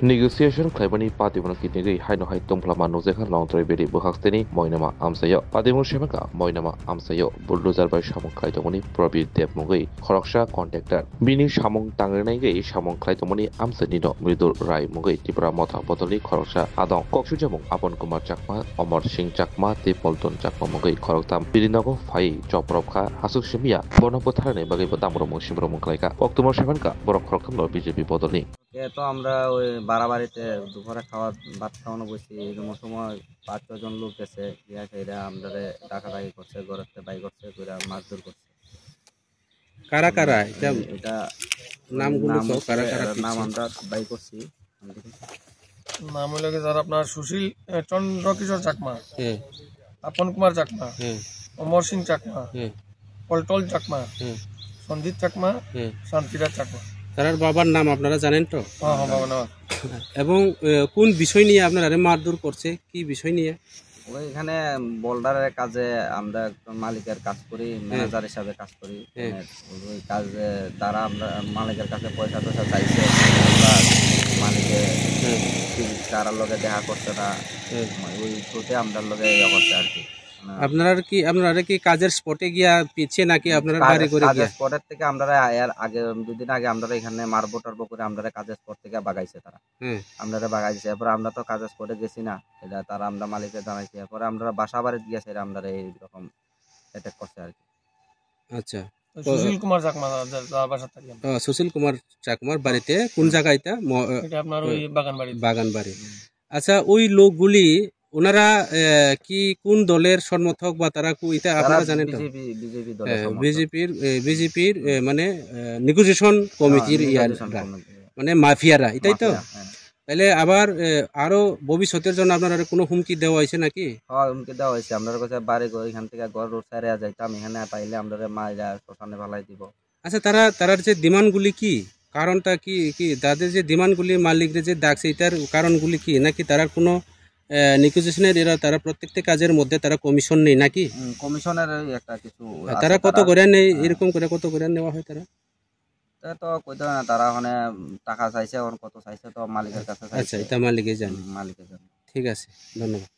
Negotiation claimani patimun kinigi haino hai tumplama nozekha launtre bedi buhaksteni moinama amsayo patimun shemaka moinama amsayo bulldozer bai samung klaitomani probir debmugi khoroksha contractor bini samung tangnai gei samung klaitomani amsani no mridur rai mugi tipra motha botoli khoroksha adong koksu jamung apon kumar chakma omar singh chakma te polton chakma mugi khoroktam birinago phai choprokha hasuk shimia bonapotharane bagai botamro mushimro mungklaika oktumar shemanka borok khoroktam lo BJP bodolni তো আমরা ওই বাড়াবাড়িতে দুপুরে ভাত খাওয়ানো বসি এরকম সময় ৫-৬ জন লোক গেছে গিয়া খেয়ে আমরা ডাকাডাকি করছে ঘরের বাই করছে করে মারধর করছে। কারা কারা এটা এটা নামগুলো নাম কও, কারা কারা নাম পিছে? আমরা বাই করছি। নাম হলো কি স্যার আপনার সুশীল চন্দ্রকিশোর চাকমা, হ্যাঁ আপন কুমার চাকমা, হ্যাঁ অমর সিং চাকমা, হ্যাঁ পল্টল চাকমা, হ্যাঁ সন্দীপ চাকমা, হ্যাঁ। শান্তিরাজ চাকমা। তার বাবার নাম আপনারা জানেন তো? হ্যাঁ হ্যাঁ বাবা নাম। এবং কোন বিষয় নিয়ে আপনারা মারধর করছে, কি বিষয় নিয়ে? ওইখানে বোল্ডারের কাজে আমরা একজন মালিকের কাজ করি, ম্যানেজার হিসাবে কাজ করি। ওই কাজে তারা আমরা মালিকের কাছে পয়সা টয়সা চাইছে, আমরা মালিকে তারার লগে দেখা করছে না, ওই থ্রুতে আমরা লগে ইয়ে করছে আর কি। আপনারা কি কাজের স্পটে গিয়া পিছে নাকি আপনারা বাড়ি করে কাজের গিয়া? স্পটের থেকে আমরা এর আগে 2 দিন আগে আমরা এখানে মারবো টারবো করে আমরা কাজের স্পট থেকে বাগাইছে তারা। আমরা বাগাইছে, এরপর আমরা তো কাজের স্পটে গেছি না, এটা তারা আমরা মালিককে জানাইছি। এরপরে আমরা বাসা বাড়িতে গিয়েছে আমরা এইরকম অ্যাটাক করছে আর কি। আচ্ছা, সুশীল কুমার চাকমা বাসা থাকি। সুশীল কুমার চাকমার বাড়িতে কোন জায়গা এটা? এটা আপনার ওই বাগান বাড়ি। আচ্ছা, ওই লোকগুলি ওনারা কি কোন দলের সমর্থক বা তারা এটা আপনারা জানেন তো? বিজেপির মানে নেগোসিয়েশন কমিটির মানে মাফিয়ারা, এটাই তো? তাহলে আবার আরো ভবিষ্যতের জন্য আপনারা কোনো হুমকি দেওয়া হয়েছে নাকি? হ্যাঁ, হুমকি দেওয়া হয়েছে। আমরা কাছে বাড়ি এখান থেকে ঘর রোড সাইডে যাইতাম, এখানে পাইলে আমরা মাইরা শ্মশানে ফেলাই দিব। আচ্ছা, তারার যে ডিমান্ডগুলি কি, কারণটা কি কি তাদের যে ডিমান্ডগুলি মালিকদের যে ডাকছে এটার কারণগুলি কি? নাকি তারা কোনো নেগোসিয়েশনের তারা প্রত্যেকটা কাজের মধ্যে তারা কমিশন নেই নাকি? কমিশনের একটা কিছু তারা কত করে নেই, এরকম করে কত করে নেওয়া হয় তারা? তো কইতে না, তারা ওখানে টাকা চাইছে, এখন কত চাইছে তো মালিকের কাছে চাইছে। আচ্ছা, এটা মালিকে জানে। মালিকের জন্য। ঠিক আছে, ধন্যবাদ।